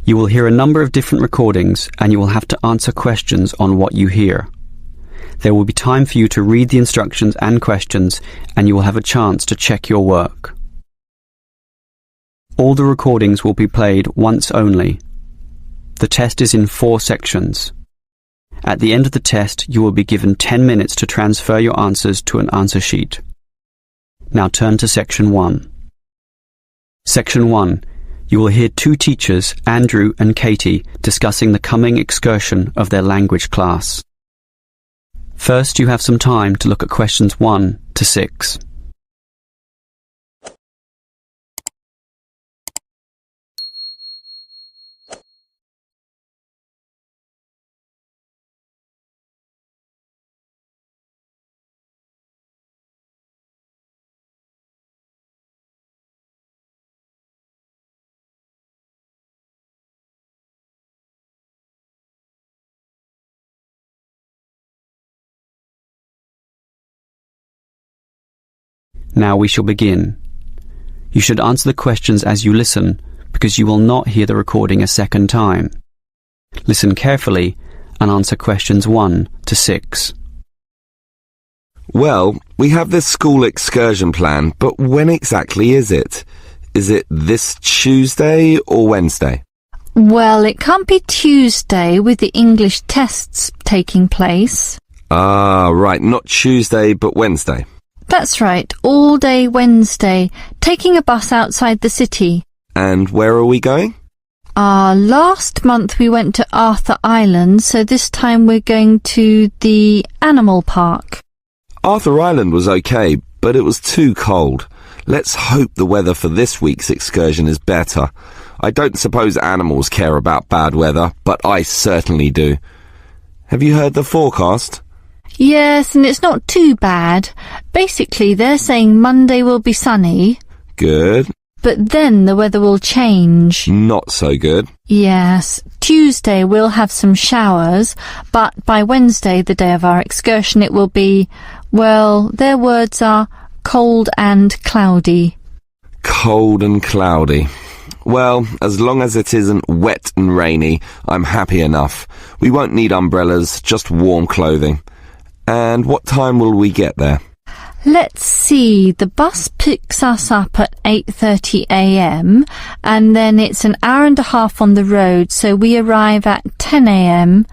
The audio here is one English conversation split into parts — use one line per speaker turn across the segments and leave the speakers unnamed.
You will hear a number of different recordings and you will have to answer questions on what you hear. There will be time for you to read the instructions and questions, and you will have a chance to check your work. All the recordings will be played once only. The test is in 4 sections. At the end of the test, you will be given 10 minutes to transfer your answers to an answer sheet. Now turn to Section 1. Section 1. You will hear 2 teachers, Andrew and Katie, discussing the coming excursion of their language class. First, you have some time to look at questions 1 to 6. Now we shall begin. You should answer the questions as you listen, because you will not hear the recording a second time. Listen carefully and answer questions 1 to 6.
Well, we have this school excursion plan, but when exactly is it? Is it this Tuesday or Wednesday?
Well, it can't be Tuesday with the English tests taking place.
Ah, right, not Tuesday but Wednesday.
That's right, all day Wednesday, taking a bus outside the city.
And where are we going?
Last month we went to Arthur Island, so this time we're going to the animal park.
Arthur Island was okay, but it was too cold. Let's hope the weather for this week's excursion is better. I don't suppose animals care about bad weather, but I certainly do. Have you heard the forecast?
Yes, and it's not too bad. Basically, they're saying Monday will be sunny.
Good.
But then the weather will change.
Not so good.
Yes, Tuesday we'll have some showers, but by Wednesday, the day of our excursion, it will be, well, their words are cold and cloudy.
Cold and cloudy. Well, as long as it isn't wet and rainy, I'm happy enough. We won't need umbrellas, just warm clothing. And what time will we get there?
Let's see, the bus picks us up at 8:30 a.m. and then it's an hour and a half on the road, so we arrive at 10 a.m.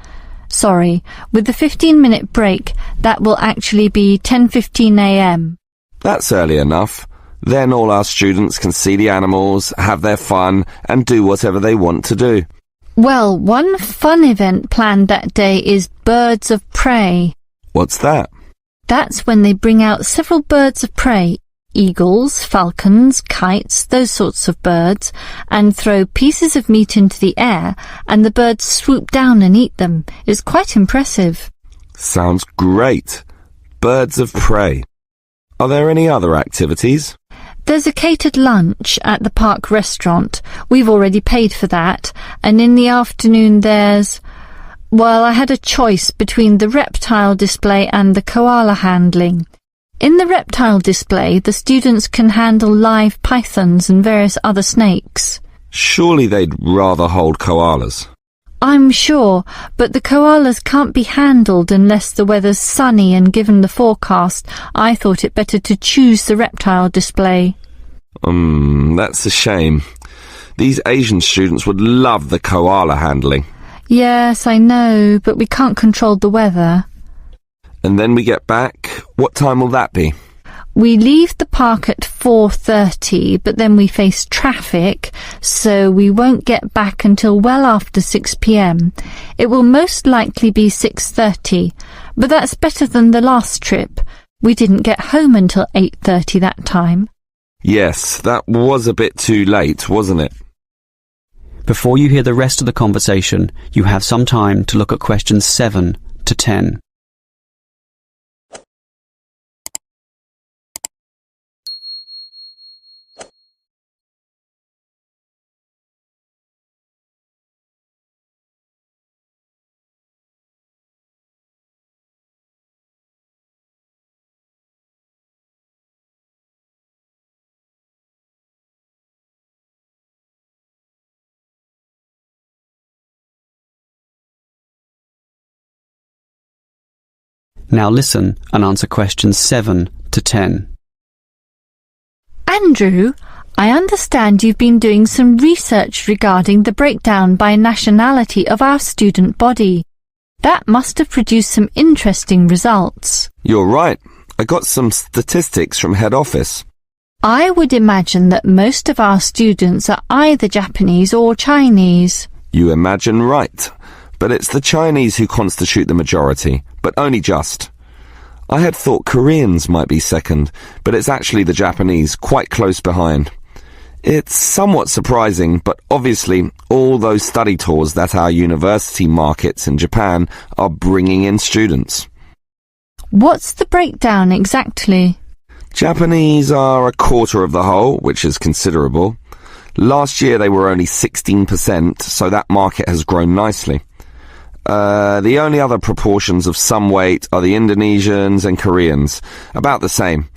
Sorry, with the 15-minute break, that will actually be 10:15 a.m.
That's early enough. Then all our students can see the animals, have their fun, and do whatever they want to do.
Well, one fun event planned that day is Birds of Prey.
What's that?
That's when they bring out several birds of prey, eagles, falcons, kites, those sorts of birds, and throw pieces of meat into the air, and the birds swoop down and eat them. It's quite impressive.
Sounds great. Birds of prey. Are there any other activities?
There's a catered lunch at the park restaurant. We've already paid for that. And in the afternoon there's... Well, I had a choice between the reptile display and the koala handling. In the reptile display, the students can handle live pythons and various other snakes.
Surely they'd rather hold koalas.
I'm sure, but the koalas can't be handled unless the weather's sunny, and given the forecast, I thought it better to choose the reptile display.
That's a shame. These Asian students would love the koala handling.
Yes, I know, but we can't control the weather.
And then we get back. What time will that be?
We leave the park at 4:30, but then we face traffic, so we won't get back until well after 6 p.m. It will most likely be 6:30, but that's better than the last trip. We didn't get home until 8:30 that time.
Yes, that was a bit too late, wasn't it?
Before you hear the rest of the conversation, you have some time to look at questions 7 to 10. Now listen and answer questions 7 to 10.
Andrew, I understand you've been doing some research regarding the breakdown by nationality of our student body. That must have produced some interesting results.
You're right. I got some statistics from head office.
I would imagine that most of our students are either Japanese or Chinese.
You imagine right. But it's the Chinese who constitute the majority, but only just. I had thought Koreans might be second, but it's actually the Japanese, quite close behind. It's somewhat surprising, but obviously all those study tours that our university markets in Japan are bringing in students.
What's the breakdown exactly?
Japanese are a quarter of the whole, which is considerable. Last year they were only 16%, so that market has grown nicely. The only other proportions of some weight are the Indonesians and Koreans, about the same.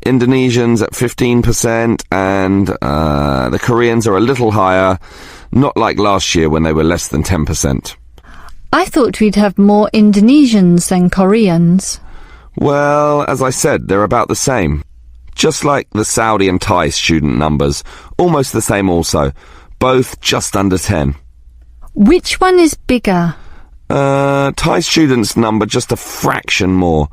Indonesians at 15% and the Koreans are a little higher, not like last year when they were less than 10%.
I thought we'd have more Indonesians than Koreans.
Well, as I said, they're about the same. Just like the Saudi and Thai student numbers, almost the same also, both just under 10.
Which one is bigger?
Thai students number just a fraction more.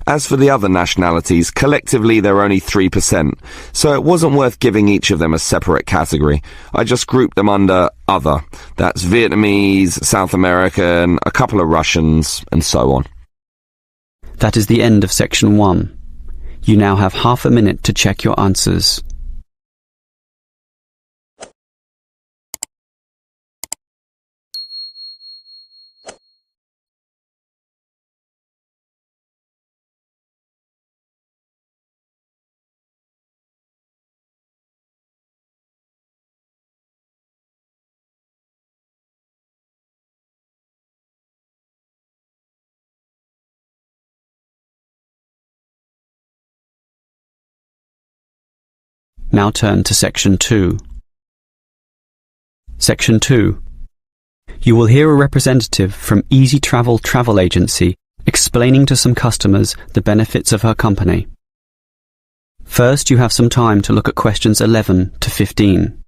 As for the other nationalities, collectively they're only 3%, so it wasn't worth giving each of them a separate category. I just grouped them under other. That's Vietnamese, South American, a couple of Russians, and so on.
That is the end of section 1. You now have half a minute to check your answers. Now turn to Section 2. Section 2. You will hear a representative from Easy Travel Travel Agency explaining to some customers the benefits of her company. First, you have some time to look at questions 11 to 15.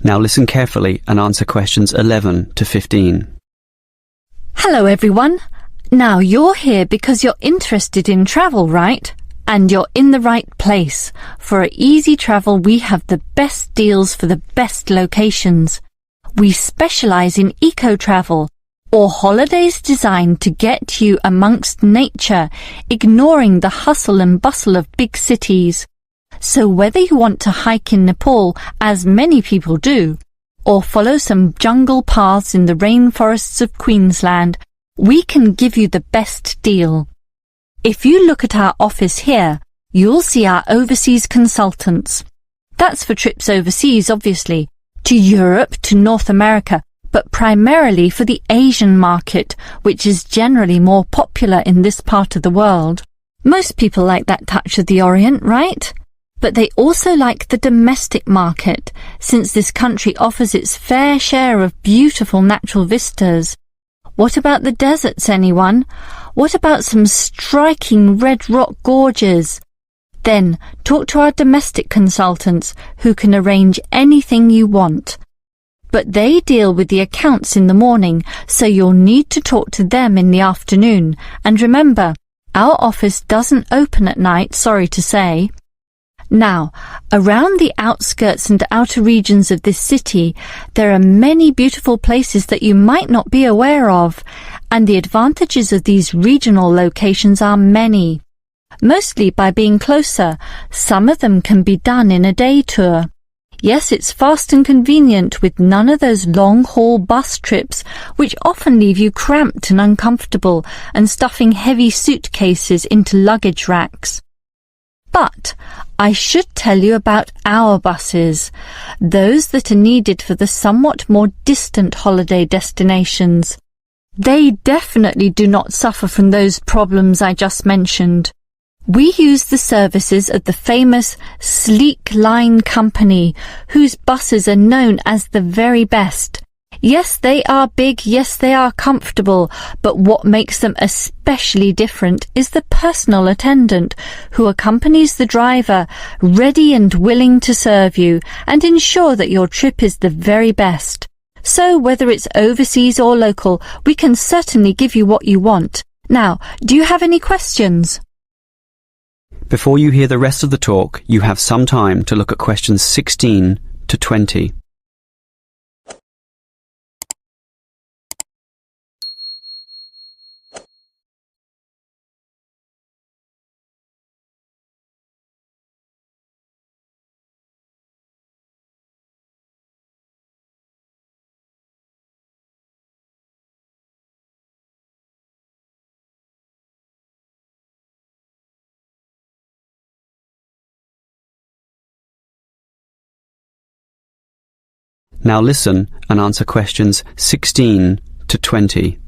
Now listen carefully and answer questions 11 to 15.
Hello everyone. Now you're here because you're interested in travel, right? And you're in the right place. For at Easy Travel we have the best deals for the best locations. We specialize in eco-travel, or holidays designed to get you amongst nature, ignoring the hustle and bustle of big cities. So whether you want to hike in Nepal, as many people do, or follow some jungle paths in the rainforests of Queensland, we can give you the best deal. If you look at our office here, you'll see our overseas consultants. That's for trips overseas, obviously, to Europe, to North America, but primarily for the Asian market, which is generally more popular in this part of the world. Most people like that touch of the Orient, right? But they also like the domestic market, since this country offers its fair share of beautiful natural vistas. What about the deserts, anyone? What about some striking red rock gorges? Then talk to our domestic consultants, who can arrange anything you want. But they deal with the accounts in the morning, so you'll need to talk to them in the afternoon. And remember, our office doesn't open at night, sorry to say. Now, around the outskirts and outer regions of this city, there are many beautiful places that you might not be aware of, and the advantages of these regional locations are many. Mostly by being closer, some of them can be done in a day tour. Yes, it's fast and convenient with none of those long-haul bus trips which often leave you cramped and uncomfortable and stuffing heavy suitcases into luggage racks. But I should tell you about our buses, those that are needed for the somewhat more distant holiday destinations. They definitely do not suffer from those problems I just mentioned. We use the services of the famous Sleek Line Company, whose buses are known as the very best. Yes, they are big, yes, they are comfortable, but what makes them especially different is the personal attendant who accompanies the driver, ready and willing to serve you and ensure that your trip is the very best. So whether it's overseas or local, we can certainly give you what you want. Now, do you have any questions?
Before you hear the rest of the talk, you have some time to look at questions 16 to 20. Now listen and answer questions 16 to 20.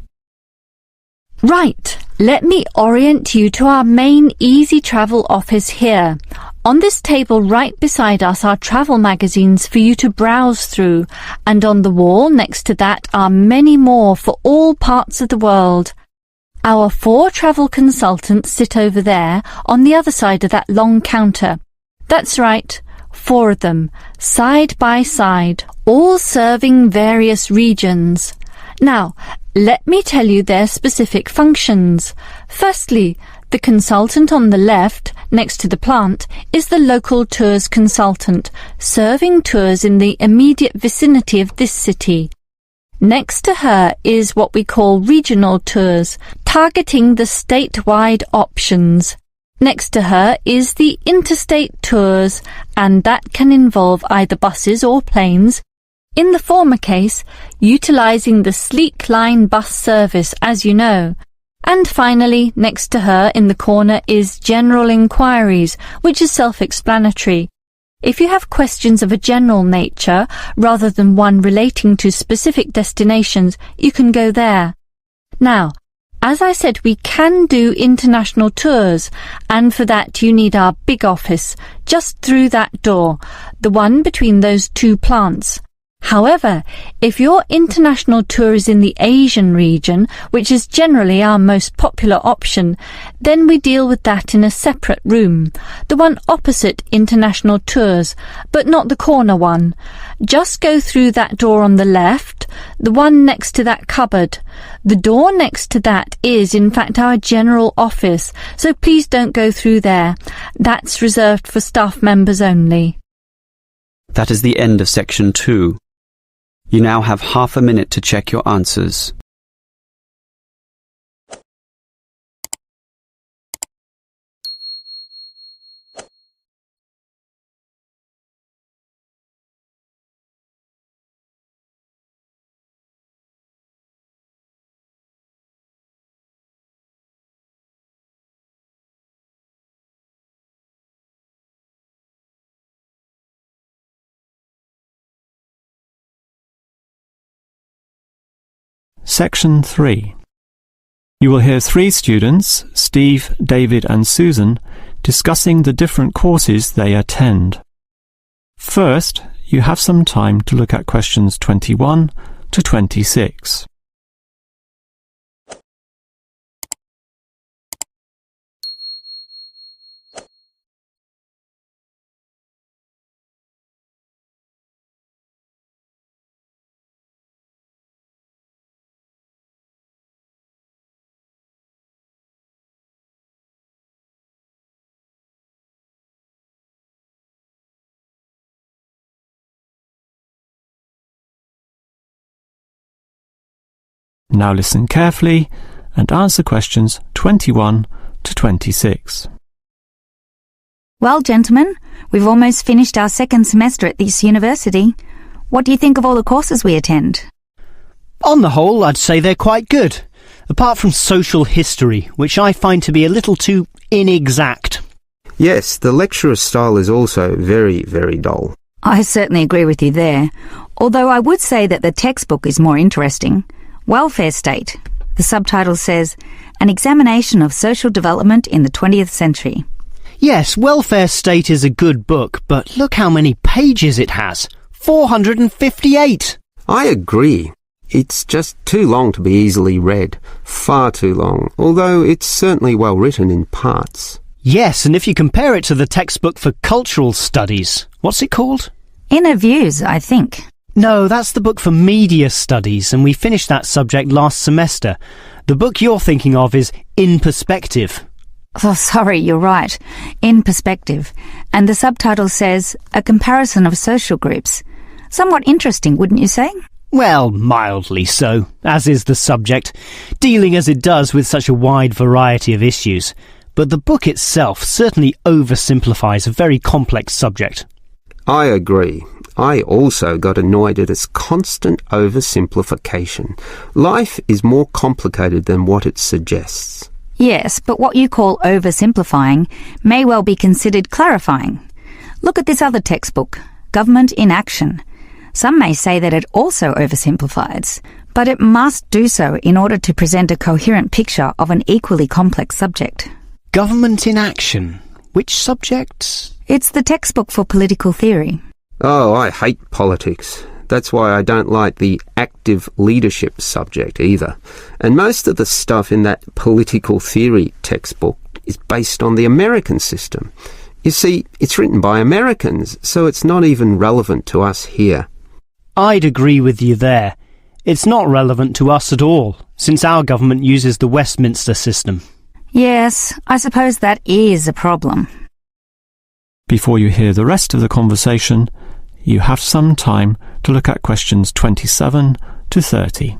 Right, let me orient you to our main Easy Travel office here. On this table right beside us are travel magazines for you to browse through, and on the wall next to that are many more for all parts of the world. Our 4 travel consultants sit over there on the other side of that long counter. That's right, 4 of them, side by side, all serving various regions. Now, let me tell you their specific functions. Firstly, the consultant on the left, next to the plant, is the local tours consultant, serving tours in the immediate vicinity of this city. Next to her is what we call regional tours, targeting the statewide options. Next to her is the interstate tours, and that can involve either buses or planes. In the former case, utilizing the Sleek Line bus service, as you know. And finally, next to her in the corner is general inquiries, which is self-explanatory. If you have questions of a general nature, rather than one relating to specific destinations, you can go there. Now, as I said, we can do international tours, and for that you need our big office, just through that door, the one between those 2 plants. However, if your international tour is in the Asian region, which is generally our most popular option, then we deal with that in a separate room, the one opposite international tours, but not the corner one. Just go through that door on the left, the one next to that cupboard. The door next to that is, in fact, our general office, so please don't go through there. That's reserved for staff members only.
That is the end of section 2. You now have half a minute to check your answers.
Section 3. You will hear 3 students, Steve, David and Susan, discussing the different courses they attend. First, you have some time to look at questions 21 to 26. Now listen carefully and answer questions 21 to 26.
Well, gentlemen, we've almost finished our second semester at this university. What do you think of all the courses we attend?
On the whole, I'd say they're quite good, apart from social history, which I find to be a little too inexact.
Yes, the lecturer's style is also very, very dull.
I certainly agree with you there, although I would say that the textbook is more interesting. Welfare State. The subtitle says, An Examination of Social Development in the 20th Century.
Yes, Welfare State is a good book, but look how many pages it has. 458!
I agree. It's just too long to be easily read. Far too long, although it's certainly well written in parts.
Yes, and if you compare it to the textbook for cultural studies, what's it called?
Inner Views, I think.
No, that's the book for media studies, and we finished that subject last semester. The book you're thinking of is In Perspective.
Oh, sorry, you're right. In Perspective. And the subtitle says, A Comparison of Social Groups. Somewhat interesting, wouldn't you say?
Well, mildly so, as is the subject, dealing as it does with such a wide variety of issues. But the book itself certainly oversimplifies a very complex subject.
I agree. I also got annoyed at its constant oversimplification. Life is more complicated than what it suggests.
Yes, but what you call oversimplifying may well be considered clarifying. Look at this other textbook, Government in Action. Some may say that it also oversimplifies, but it must do so in order to present a coherent picture of an equally complex subject.
Government in Action. Which subject?
It's the textbook for political theory.
Oh, I hate politics. That's why I don't like the active leadership subject either. And most of the stuff in that political theory textbook is based on the American system. You see, it's written by Americans, so it's not even relevant to us here.
I'd agree with you there. It's not relevant to us at all, since our government uses the Westminster system.
Yes, I suppose that is a problem.
Before you hear the rest of the conversation, you have some time to look at questions 27 to 30.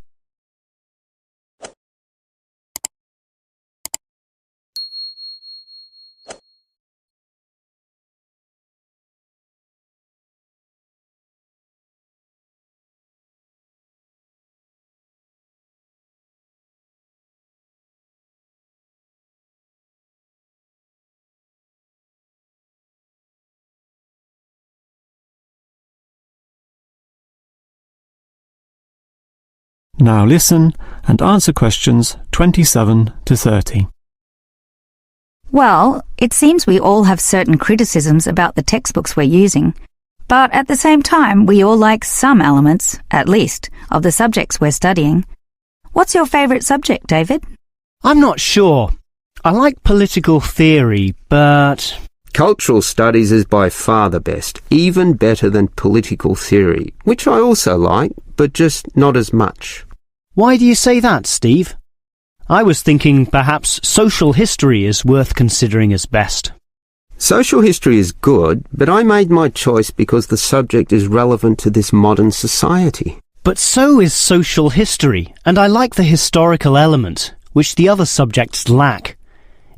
Now listen and answer questions 27 to 30.
Well, it seems we all have certain criticisms about the textbooks we're using, but at the same time we all like some elements, at least, of the subjects we're studying. What's your favourite subject, David?
I'm not sure. I like political theory, but...
Cultural studies is by far the best, even better than political theory, which I also like, but just not as much.
Why do you say that, Steve? I was thinking perhaps social history is worth considering as best.
Social history is good, but I made my choice because the subject is relevant to this modern society.
But so is social history, and I like the historical element, which the other subjects lack.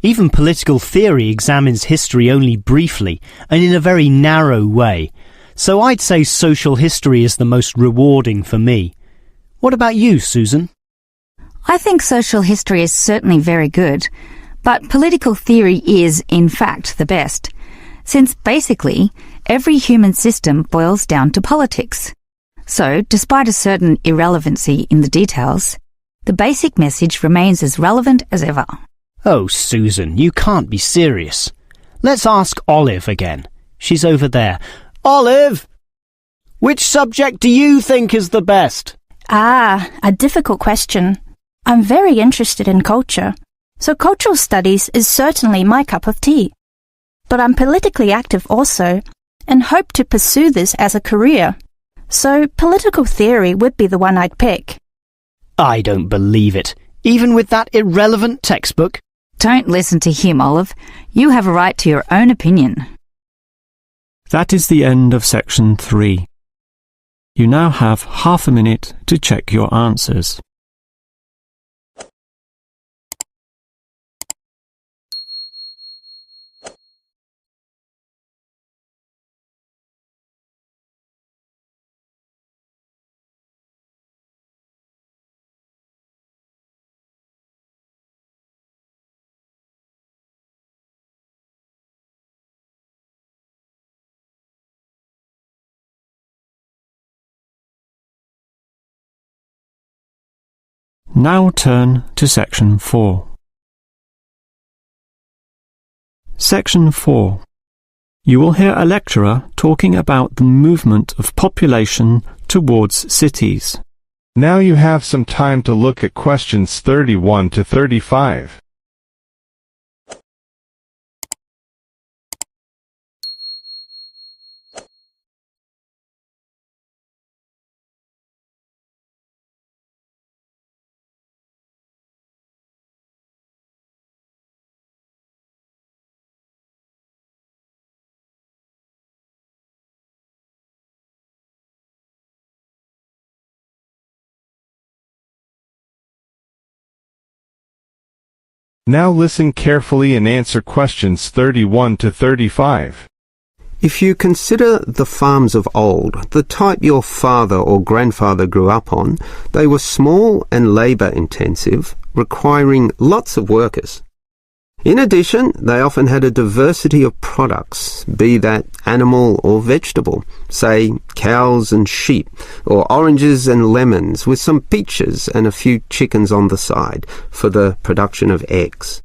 Even political theory examines history only briefly and in a very narrow way, so I'd say social history is the most rewarding for me. What about you, Susan?
I think social history is certainly very good, but political theory is, in fact, the best, since basically every human system boils down to politics. So, despite a certain irrelevancy in the details, the basic message remains as relevant as ever.
Oh, Susan, you can't be serious. Let's ask Olive again. She's over there. Olive! Which subject do you think is the best?
Ah, a difficult question. I'm very interested in culture, so cultural studies is certainly my cup of tea. But I'm politically active also, and hope to pursue this as a career. So political theory would be the one I'd pick.
I don't believe it, even with that irrelevant textbook.
Don't listen to him, Olive. You have a right to your own opinion.
That is the end of section 3. You now have half a minute to check your answers. Now turn to Section 4. Section 4. You will hear a lecturer talking about the movement of population towards cities.
Now you have some time to look at questions 31 to 35. Now listen carefully and answer questions 31 to 35.
If you consider the farms of old, the type your father or grandfather grew up on, they were small and labour-intensive, requiring lots of workers. In addition, they often had a diversity of products, be that animal or vegetable, say cows and sheep, or oranges and lemons, with some peaches and a few chickens on the side for the production of eggs.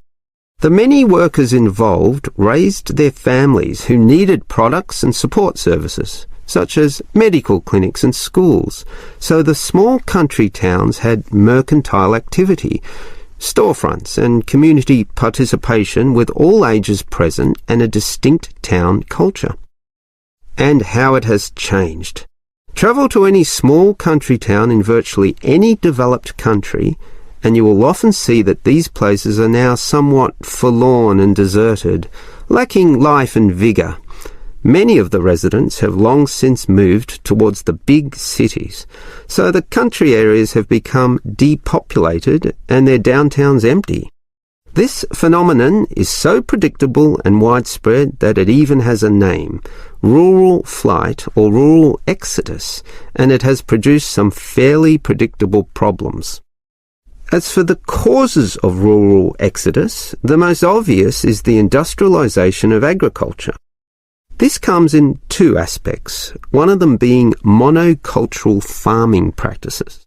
The many workers involved raised their families who needed products and support services, such as medical clinics and schools, so the small country towns had mercantile activity, storefronts and community participation with all ages present and a distinct town culture. And how it has changed. Travel to any small country town in virtually any developed country and you will often see that these places are now somewhat forlorn and deserted, lacking life and vigour. Many of the residents have long since moved towards the big cities, so the country areas have become depopulated and their downtowns empty. This phenomenon is so predictable and widespread that it even has a name, rural flight or rural exodus, and it has produced some fairly predictable problems. As for the causes of rural exodus, the most obvious is the industrialisation of agriculture. This comes in two aspects, one of them being monocultural farming practices.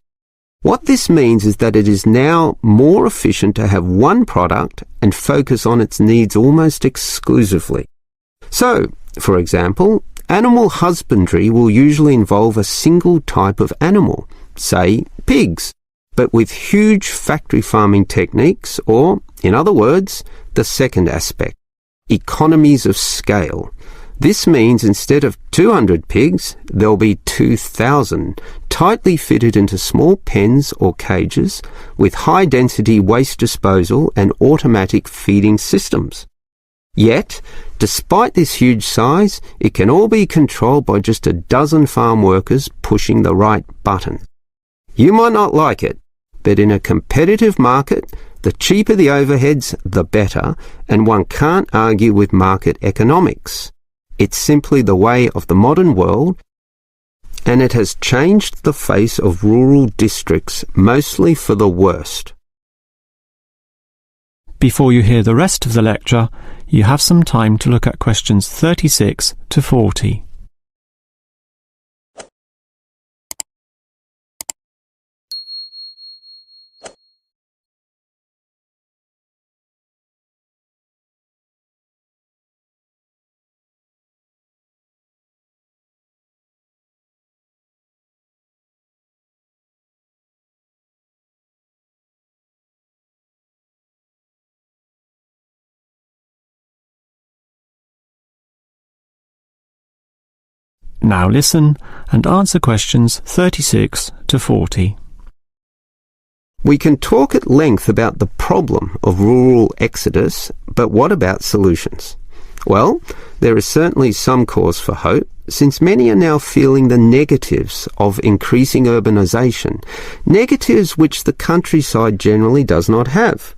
What this means is that it is now more efficient to have one product and focus on its needs almost exclusively. So, for example, animal husbandry will usually involve a single type of animal, say pigs, but with huge factory farming techniques, or, in other words, the second aspect, economies of scale. This means instead of 200 pigs, there'll be 2,000, tightly fitted into small pens or cages with high-density waste disposal and automatic feeding systems. Yet, despite this huge size, it can all be controlled by just a dozen farm workers pushing the right button. You might not like it, but in a competitive market, the cheaper the overheads, the better, and one can't argue with market economics. It's simply the way of the modern world, and it has changed the face of rural districts mostly for the worst.
Before you hear the rest of the lecture, you have some time to look at questions 36 to 40. Now listen and answer questions 36 to 40.
We can talk at length about the problem of rural exodus, but what about solutions? Well, there is certainly some cause for hope, since many are now feeling the negatives of increasing urbanisation, negatives which the countryside generally does not have.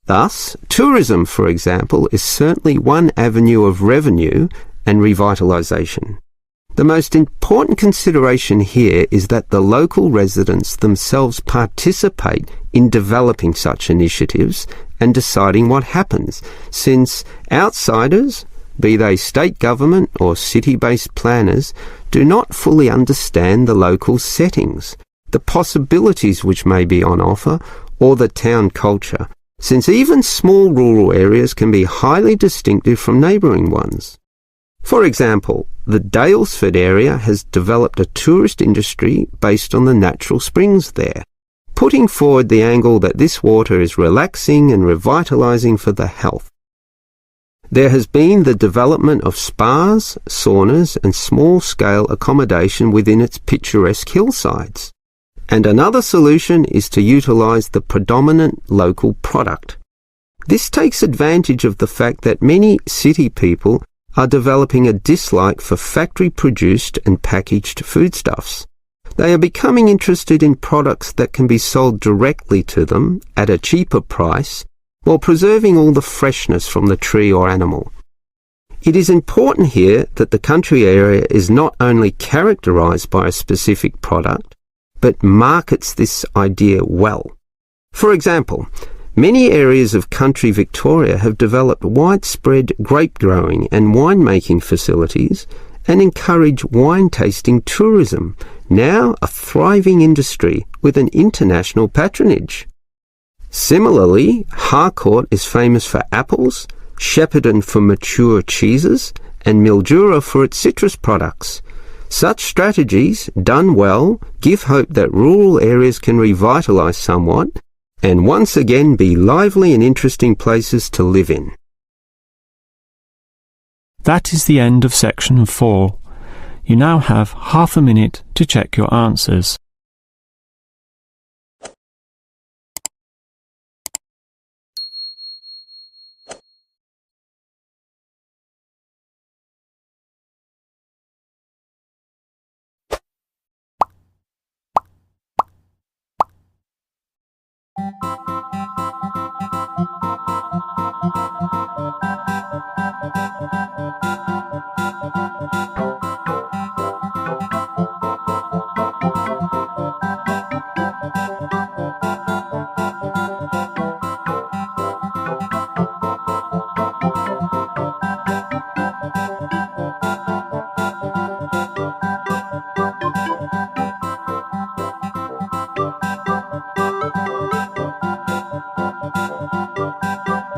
Thus, tourism, for example, is certainly one avenue of revenue and revitalisation. The most important consideration here is that the local residents themselves participate in developing such initiatives and deciding what happens, since outsiders, be they state government or city-based planners, do not fully understand the local settings, the possibilities which may be on offer, or the town culture, since even small rural areas can be highly distinctive from neighbouring ones. For example, the Daylesford area has developed a tourist industry based on the natural springs there, putting forward the angle that this water is relaxing and revitalising for the health. There has been the development of spas, saunas and small-scale accommodation within its picturesque hillsides. And another solution is to utilise the predominant local product. This takes advantage of the fact that many city people are developing a dislike for factory-produced and packaged foodstuffs. They are becoming interested in products that can be sold directly to them at a cheaper price while preserving all the freshness from the tree or animal. It is important here that the country area is not only characterised by a specific product, but markets this idea well. For example, many areas of country Victoria have developed widespread grape growing and winemaking facilities and encourage wine tasting tourism, now a thriving industry with an international patronage. Similarly, Harcourt is famous for apples, Shepparton for mature cheeses, and Mildura for its citrus products. Such strategies, done well, give hope that rural areas can revitalise somewhat and once again be lively and interesting places to live in.
That is the end of section 4. You now have half a minute to check your answers.